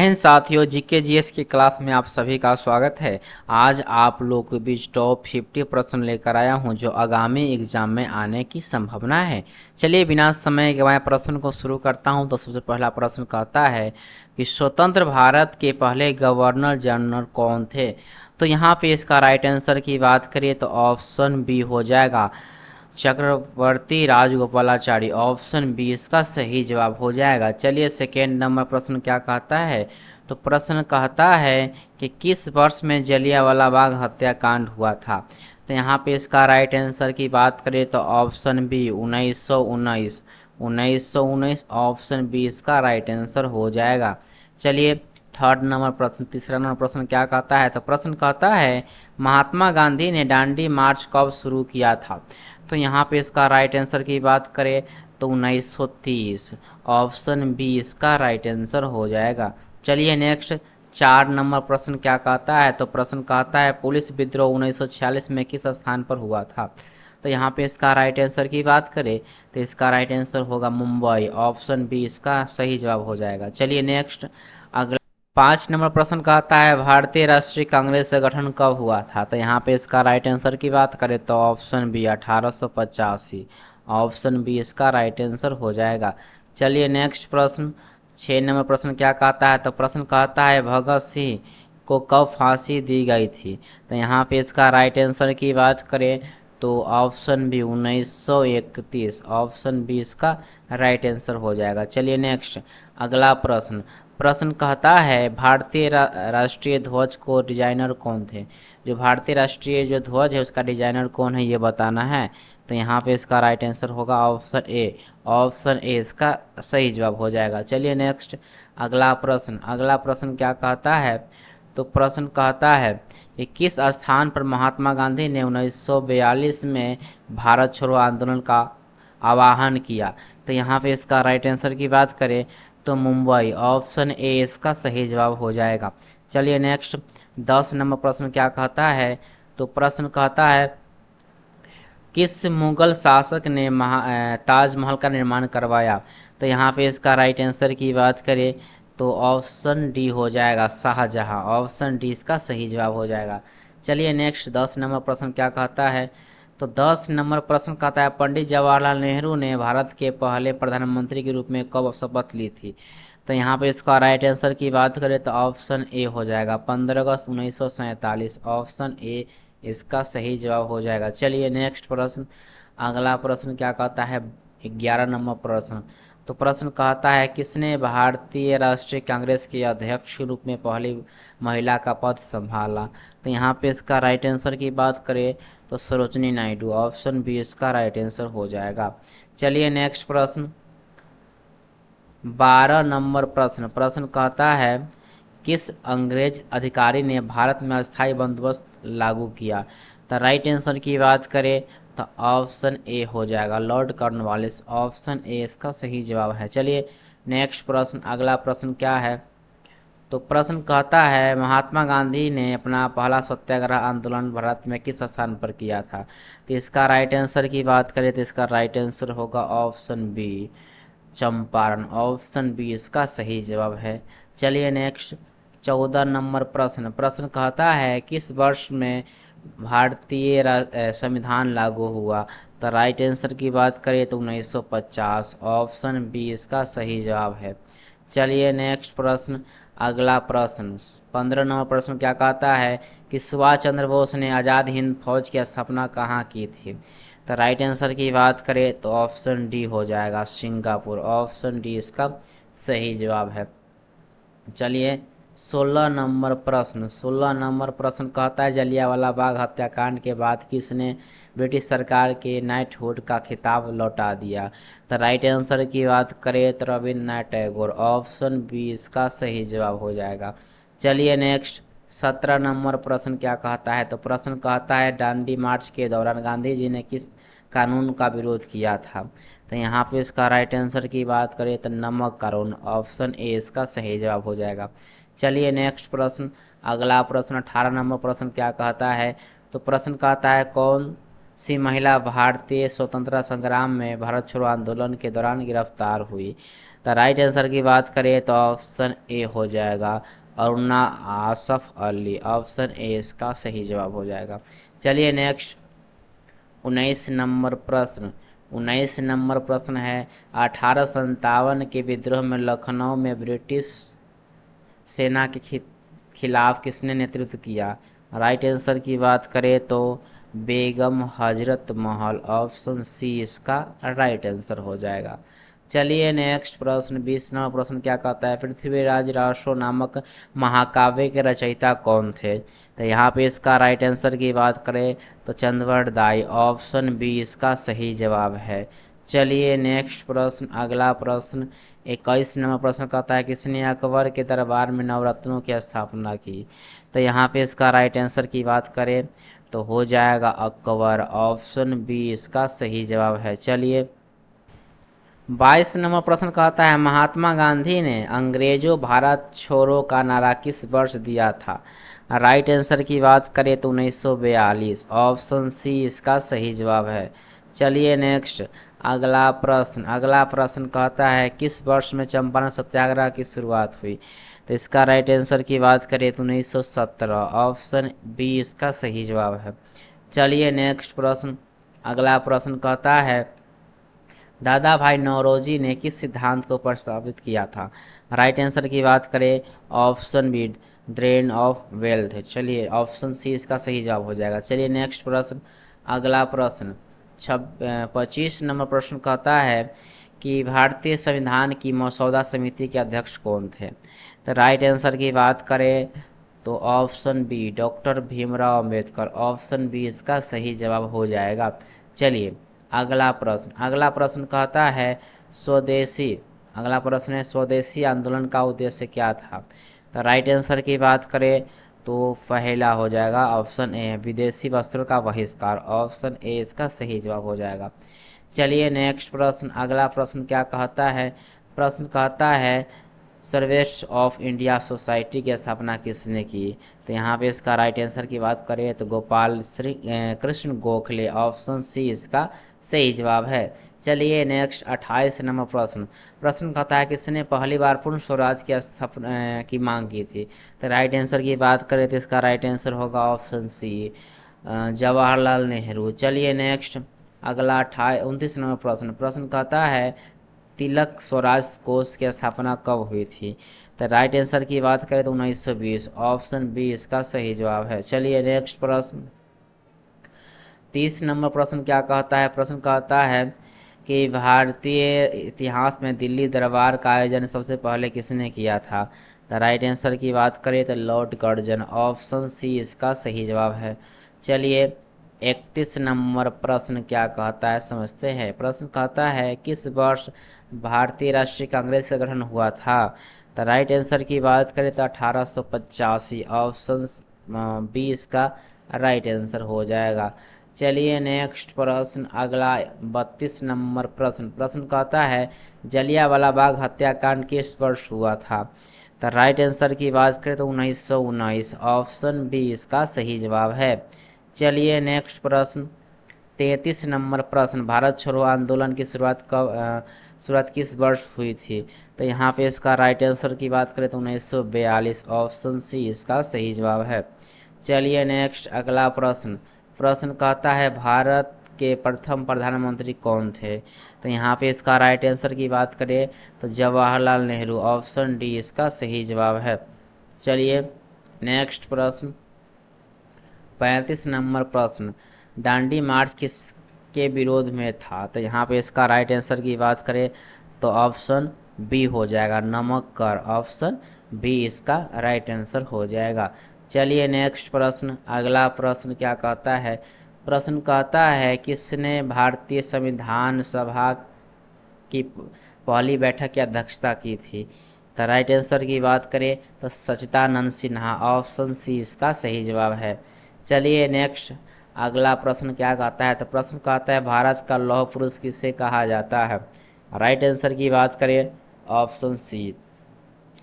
हिंद साथियों, GK GS की class में आप सभी का स्वागत है। आज आप लोग के बीच टॉप 50 प्रश्न लेकर आया हूं जो आगामी एग्जाम में आने की संभावना है। चलिए बिना समय गवाए प्रश्न को शुरू करता हूं। तो सबसे पहला प्रश्न कहता है कि स्वतंत्र भारत के पहले गवर्नर जनरल कौन थे। तो यहाँ पे इसका राइट आंसर की बात करिए तो ऑप्शन बी हो जाएगा चक्रवर्ती राजगोपालाचारी। ऑप्शन बी इसका सही जवाब हो जाएगा। चलिए सेकेंड नंबर प्रश्न क्या कहता है। तो प्रश्न कहता है कि किस वर्ष में जलियांवाला बाग हत्याकांड हुआ था। तो यहाँ पे इसका राइट आंसर की बात करें तो ऑप्शन बी 1919। 1919 ऑप्शन बी इसका राइट आंसर हो जाएगा। चलिए थर्ड नंबर प्रश्न, तीसरा नंबर प्रश्न क्या कहता है। तो प्रश्न कहता है महात्मा गांधी ने दांडी मार्च कब शुरू किया था। तो यहाँ पे इसका राइट आंसर की बात करें तो 1930। ऑप्शन बी इसका राइट आंसर हो जाएगा। चलिए नेक्स्ट चार नंबर प्रश्न क्या कहता है। तो प्रश्न कहता है पुलिस विद्रोह 1946 में किस स्थान पर हुआ था। तो यहाँ पे इसका राइट आंसर की बात करें तो इसका राइट आंसर होगा मुंबई। ऑप्शन बी इसका सही जवाब हो जाएगा। चलिए नेक्स्ट अगला 5 नंबर प्रश्न कहता है भारतीय राष्ट्रीय कांग्रेस का गठन कब हुआ था। तो यहाँ पे इसका राइट आंसर की बात करें तो ऑप्शन बी 1885। ऑप्शन बी इसका राइट आंसर हो जाएगा। चलिए नेक्स्ट प्रश्न 6 नंबर प्रश्न क्या कहता है। तो प्रश्न कहता है भगत सिंह को कब फांसी दी गई थी। तो यहाँ पे इसका राइट आंसर की बात करें तो ऑप्शन बी 1931। ऑप्शन बी इसका राइट आंसर हो जाएगा। चलिए नेक्स्ट अगला प्रश्न प्रश्न कहता है भारतीय राष्ट्रीय ध्वज को डिजाइनर कौन थे। जो भारतीय राष्ट्रीय जो ध्वज है उसका डिजाइनर कौन है ये बताना है। तो यहाँ पे इसका राइट आंसर होगा ऑप्शन ए। ऑप्शन ए इसका सही जवाब हो जाएगा। चलिए नेक्स्ट अगला प्रश्न क्या कहता है। तो प्रश्न कहता है कि किस स्थान पर महात्मा गांधी ने 1942 में भारत छोड़ो आंदोलन का आह्वान किया। तो यहाँ पे इसका राइट आंसर की बात करें तो मुंबई। ऑप्शन ए इसका सही जवाब हो जाएगा। चलिए नेक्स्ट 10 नंबर प्रश्न क्या कहता है। तो प्रश्न कहता है किस मुगल शासक ने ताजमहल का निर्माण करवाया। तो यहाँ पे इसका राइट आंसर की बात करें तो ऑप्शन डी हो जाएगा शाहजहां। ऑप्शन डी इसका सही जवाब हो जाएगा। चलिए नेक्स्ट 10 नंबर प्रश्न क्या कहता है। तो 10 नंबर प्रश्न कहता है पंडित जवाहरलाल नेहरू ने भारत के पहले प्रधानमंत्री के रूप में कब शपथ ली थी। तो यहाँ पे इसका राइट आंसर की बात करें तो ऑप्शन ए हो जाएगा 15 अगस्त 1947। ऑप्शन ए इसका सही जवाब हो जाएगा। चलिए नेक्स्ट प्रश्न अगला प्रश्न क्या कहता है 11 नंबर प्रश्न। तो प्रश्न कहता है किसने भारतीय राष्ट्रीय कांग्रेस के अध्यक्ष के रूप में पहली महिला का पद संभाला। तो यहाँ पे इसका राइट आंसर की बात करें तो सरोजिनी नायडू। ऑप्शन बी इसका राइट आंसर हो जाएगा। चलिए नेक्स्ट प्रश्न 12 नंबर प्रश्न कहता है किस अंग्रेज अधिकारी ने भारत में अस्थायी बंदोबस्त लागू किया। तो राइट आंसर की बात करें तो ऑप्शन ए हो जाएगा लॉर्ड कॉर्नवालिस। ऑप्शन ए इसका सही जवाब है। चलिए नेक्स्ट प्रश्न अगला प्रश्न क्या है। तो प्रश्न कहता है महात्मा गांधी ने अपना पहला सत्याग्रह आंदोलन भारत में किस स्थान पर किया था। तो इसका राइट आंसर की बात करें तो इसका राइट आंसर होगा option B Champaran. Option B इसका सही जवाब है। चलिए नेक्स्ट 14 नंबर प्रश्न कहता है किस वर्ष में भारतीय संविधान लागू हुआ। तो राइट आंसर की बात करें तो 1950। ऑप्शन बी इसका सही जवाब है। चलिए नेक्स्ट प्रश्न अगला प्रश्न 15 नंबर प्रश्न क्या कहता है कि सुभाष चंद्र बोस ने आज़ाद हिंद फौज की स्थापना कहाँ की थी। तो राइट आंसर की बात करें तो ऑप्शन डी हो जाएगा सिंगापुर। ऑप्शन डी इसका सही जवाब है। चलिए 16 नंबर प्रश्न कहता है जलियांवाला बाग हत्याकांड के बाद किसने ब्रिटिश सरकार के नाइटहुड का खिताब लौटा दिया। तो राइट आंसर की बात करें तो रविन्द्रनाथ टैगोर। ऑप्शन बी इसका सही जवाब हो जाएगा। चलिए नेक्स्ट 17 नंबर प्रश्न क्या कहता है। तो प्रश्न कहता है दांडी मार्च के दौरान गांधी जी ने किस कानून का विरोध किया था। तो यहाँ पे इसका राइट आंसर की बात करें तो नमक कानून। ऑप्शन ए इसका सही जवाब हो जाएगा। चलिए नेक्स्ट प्रश्न अगला प्रश्न 18 नंबर प्रश्न क्या कहता है। तो प्रश्न कहता है कौन सी महिला भारतीय स्वतंत्रता संग्राम में भारत छोड़ो आंदोलन के दौरान गिरफ्तार हुई। तो राइट आंसर की बात करें तो ऑप्शन ए हो जाएगा, अरुणा आसफ अली। ऑप्शन ए इसका सही जवाब हो जाएगा। चलिए नेक्स्ट 19 नंबर प्रश्न है, 1857 के विद्रोह में लखनऊ में ब्रिटिश सेना के खिलाफ किसने नेतृत्व किया? राइट आंसर की बात करें तो बेगम हजरत महल। ऑप्शन सी इसका राइट आंसर हो जाएगा। चलिए नेक्स्ट प्रश्न 20 नंबर प्रश्न क्या कहता है, पृथ्वीराज रासो नामक महाकाव्य के रचयिता कौन थे? तो यहाँ पे इसका राइट आंसर की बात करें तो चंद्रवड़ दाई। ऑप्शन बी इसका सही जवाब है। चलिए नेक्स्ट प्रश्न, अगला प्रश्न 21 नंबर प्रश्न कहता है, किसने अकबर के दरबार में नवरत्नों की स्थापना की? तो यहाँ पे इसका राइट आंसर की बात करें तो हो जाएगा अकबर। ऑप्शन बी इसका सही जवाब है। चलिए 22 नंबर प्रश्न कहता है, महात्मा गांधी ने अंग्रेजों भारत छोड़ो का नारा किस वर्ष दिया था? राइट आंसर की बात करें तो 1942। ऑप्शन सी इसका सही जवाब है। चलिए नेक्स्ट अगला प्रश्न कहता है, किस वर्ष में चंपारण सत्याग्रह की शुरुआत हुई? तो इसका राइट आंसर की बात करें तो 1917। ऑप्शन बी इसका सही जवाब है। चलिए नेक्स्ट प्रश्न, अगला प्रश्न कहता है, दादा भाई नौरोजी ने किस सिद्धांत को प्रस्तावित किया था? राइट आंसर की बात करें option B drain of wealth. चलिए ऑप्शन सी इसका सही जवाब हो जाएगा। चलिए नेक्स्ट प्रश्न, अगला प्रश्न 25 नंबर प्रश्न कहता है कि भारतीय संविधान की मसौदा समिति के अध्यक्ष कौन थे? तो राइट आंसर की बात करें तो option B doctor Bhimrao Ambedkar. Option B इसका सही जवाब हो जाएगा। चलिए अगला प्रश्न कहता है स्वदेशी आंदोलन का उद्देश्य क्या था? तो राइट आंसर की बात करें तो पहला हो जाएगा ऑप्शन ए विदेशी वस्त्रों का बहिष्कार। ऑप्शन ए इसका सही जवाब हो जाएगा। चलिए नेक्स्ट प्रश्न, अगला प्रश्न क्या कहता है, प्रश्न कहता है सर्वेस्ट ऑफ इंडिया सोसाइटी की स्थापना किसने की? तो यहाँ पे इसका राइट आंसर की बात करें तो गोपाल श्री कृष्ण गोखले। ऑप्शन सी इसका सही जवाब है। चलिए नेक्स्ट 28 नंबर प्रश्न कहता है, किसने पहली बार पूर्ण स्वराज की स्थापना की मांग की थी? तो राइट आंसर की बात करें तो इसका राइट आंसर होगा ऑप्शन सी जवाहरलाल नेहरू। चलिए नेक्स्ट अगला 29 नंबर प्रश्न कहता है, तिलक स्वराज कोष की स्थापना कब हुई थी? तो राइट आंसर की बात करें तो 1920। ऑप्शन बी इसका सही जवाब है। चलिए नेक्स्ट प्रश्न 30 नंबर प्रश्न क्या कहता है, प्रश्न कहता है कि भारतीय इतिहास में दिल्ली दरबार का आयोजन सबसे पहले किसने किया था? तो राइट आंसर की बात करें तो लॉर्ड कर्जन। ऑप्शन सी इसका सही जवाब है। चलिए 31 नंबर प्रश्न क्या कहता है समझते हैं। प्रश्न कहता है, किस वर्ष भारतीय राष्ट्रीय कांग्रेस का गठन हुआ था? तो राइट आंसर की बात करें तो 1885। ऑप्शन बी इसका राइट आंसर हो जाएगा। चलिए नेक्स्ट प्रश्न अगला 32 नंबर प्रश्न कहता है, जलियांवाला बाग हत्याकांड किस वर्ष हुआ था? तो राइट आंसर की बात करें तो 1919। ऑप्शन बी इसका सही जवाब है। चलिए नेक्स्ट प्रश्न 33 नंबर प्रश्न, भारत छोड़ो आंदोलन की शुरुआत किस वर्ष हुई थी? तो यहाँ पे इसका राइट आंसर की बात करें तो 1942। ऑप्शन सी इसका सही जवाब है। चलिए नेक्स्ट अगला प्रश्न कहता है, भारत के प्रथम प्रधानमंत्री कौन थे? तो यहाँ पे इसका राइट आंसर की बात करें तो जवाहरलाल नेहरू। ऑप्शन डी इसका सही जवाब है। चलिए नेक्स्ट प्रश्न 35 नंबर प्रश्न, दांडी मार्च किसके विरोध में था? तो यहाँ पे इसका राइट आंसर की बात करें तो ऑप्शन बी हो जाएगा नमक कर। ऑप्शन बी इसका राइट आंसर हो जाएगा। चलिए नेक्स्ट प्रश्न अगला प्रश्न क्या कहता है, प्रश्न कहता है, किसने भारतीय संविधान सभा की पहली बैठक की अध्यक्षता की थी? तो राइट आंसर की बात करें तो सच्चिदानंद सिन्हा। ऑप्शन सी इसका सही जवाब है। चलिए नेक्स्ट अगला प्रश्न क्या कहता है, तो प्रश्न कहता है, भारत का लौह पुरुष किसे कहा जाता है? राइट आंसर की बात करें ऑप्शन सी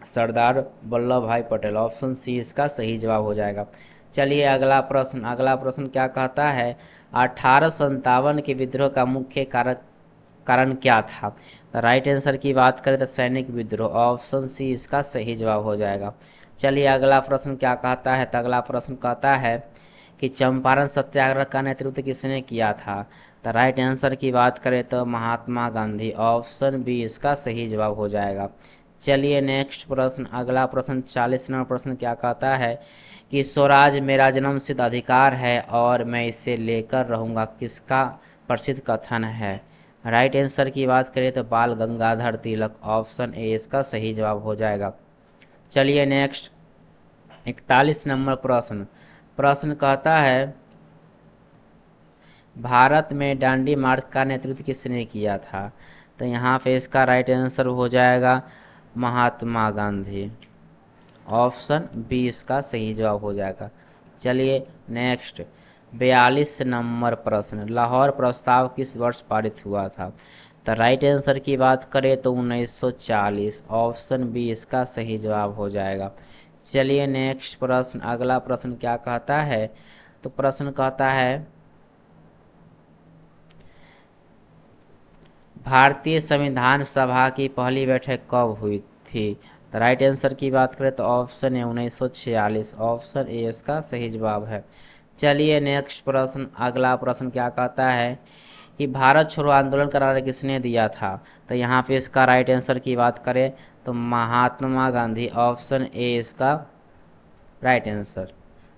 सरदार वल्लभ भाई पटेल। ऑप्शन सी इसका सही जवाब हो जाएगा। चलिए अगला प्रश्न क्या कहता है, 1857 के विद्रोह का मुख्य कारण क्या था? तो राइट आंसर की बात करें तो सैनिक विद्रोह, ऑप्शन सी इसका सही जवाब हो जाएगा। चलिए अगला प्रश्न क्या कहता है, तो अगला प्रश्न कहता है कि चंपारण सत्याग्रह का नेतृत्व किसने किया था? तो राइट आंसर की बात करें तो महात्मा गांधी, ऑप्शन बी इसका सही जवाब हो जाएगा। चलिए नेक्स्ट प्रश्न, अगला प्रश्न 40 नंबर प्रश्न क्या कहता है कि स्वराज मेरा जन्मसिद्ध अधिकार है और मैं इसे लेकर रहूंगा, किसका प्रसिद्ध कथन है? राइट आंसर की बात करें तो बाल गंगाधर तिलक, ऑप्शन ए इसका सही जवाब हो जाएगा। चलिए नेक्स्ट 41 नंबर प्रश्न, प्रश्न कहता है भारत में डांडी मार्च का नेतृत्व किसने किया था? तो यहाँ पे इसका राइट आंसर हो जाएगा महात्मा गांधी, ऑप्शन बी इसका सही जवाब हो जाएगा। चलिए नेक्स्ट 42 नंबर प्रश्न, लाहौर प्रस्ताव किस वर्ष पारित हुआ था? तो राइट आंसर की बात करें तो 1940, ऑप्शन बी इसका सही जवाब हो जाएगा। चलिए नेक्स्ट प्रश्न, अगला प्रश्न क्या कहता है, तो प्रश्न कहता है भारतीय संविधान सभा की पहली बैठक कब हुई थी? तो राइट आंसर की बात करें तो ऑप्शन है 1946, ऑप्शन ए इसका सही जवाब है। चलिए नेक्स्ट प्रश्न, अगला प्रश्न क्या कहता है कि भारत छोड़ो आंदोलन का नारा किसने दिया था? तो यहाँ पे इसका राइट आंसर की बात करें तो महात्मा गांधी, ऑप्शन ए इसका राइट आंसर।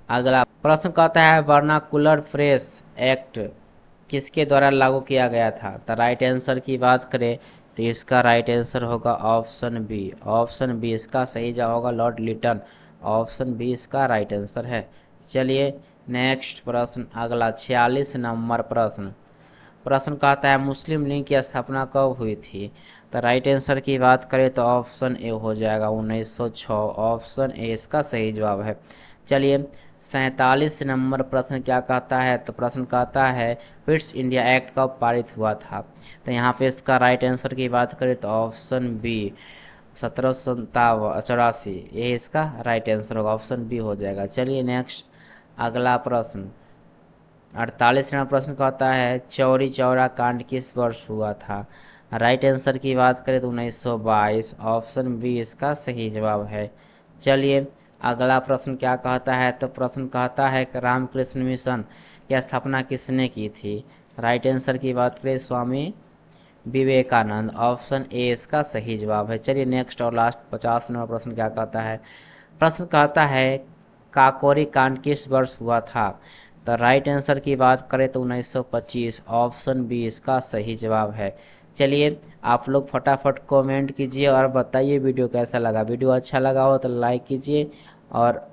अगला प्रश्न कहता है वर्नाकुलर प्रेस एक्ट किसके द्वारा लागू किया गया था? तो राइट आंसर की बात करें तो इसका राइट आंसर होगा ऑप्शन बी, ऑप्शन बी इसका सही जवाब होगा लॉर्ड लिटन, ऑप्शन बी इसका राइट आंसर है। चलिए नेक्स्ट प्रश्न, अगला 46 नंबर प्रश्न, प्रश्न कहता है मुस्लिम लीग की स्थापना कब हुई थी? तो राइट आंसर की बात करें तो ऑप्शन ए हो जाएगा 1906, ऑप्शन ए इसका सही जवाब है। चलिए 47 नंबर प्रश्न क्या कहता है, तो प्रश्न कहता है पिट्स इंडिया एक्ट कब पारित हुआ था? तो यहाँ पे इसका राइट आंसर की बात करें तो ऑप्शन बी 1784, ये इसका राइट आंसर होगा, ऑप्शन बी हो जाएगा। चलिए नेक्स्ट अगला प्रश्न 48 नंबर प्रश्न कहता है चौरी चौरा कांड किस वर्ष हुआ था? राइट आंसर की बात करें तो 1922, ऑप्शन बी इसका सही जवाब है। चलिए अगला प्रश्न क्या कहता है, तो प्रश्न कहता है कि रामकृष्ण मिशन की स्थापना किसने की थी? राइट आंसर की बात करें स्वामी विवेकानंद, ऑप्शन ए इसका सही जवाब है। चलिए नेक्स्ट और लास्ट 50 नंबर प्रश्न क्या कहता है, प्रश्न कहता है काकोरी कांड किस वर्ष हुआ था? तो राइट आंसर की बात करें तो 1925, ऑप्शन बी इसका सही जवाब है। चलिए आप लोग फटाफट कमेंट कीजिए और बताइए वीडियो कैसा लगा। वीडियो अच्छा लगा हो तो लाइक कीजिए और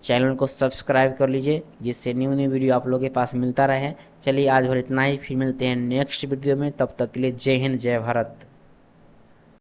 चैनल को सब्सक्राइब कर लीजिए जिससे न्यू वीडियो आप लोगों के पास मिलता रहे। चलिए आज भर इतना ही, फिर मिलते हैं नेक्स्ट वीडियो में, तब तक के लिए जय हिंद जय भारत।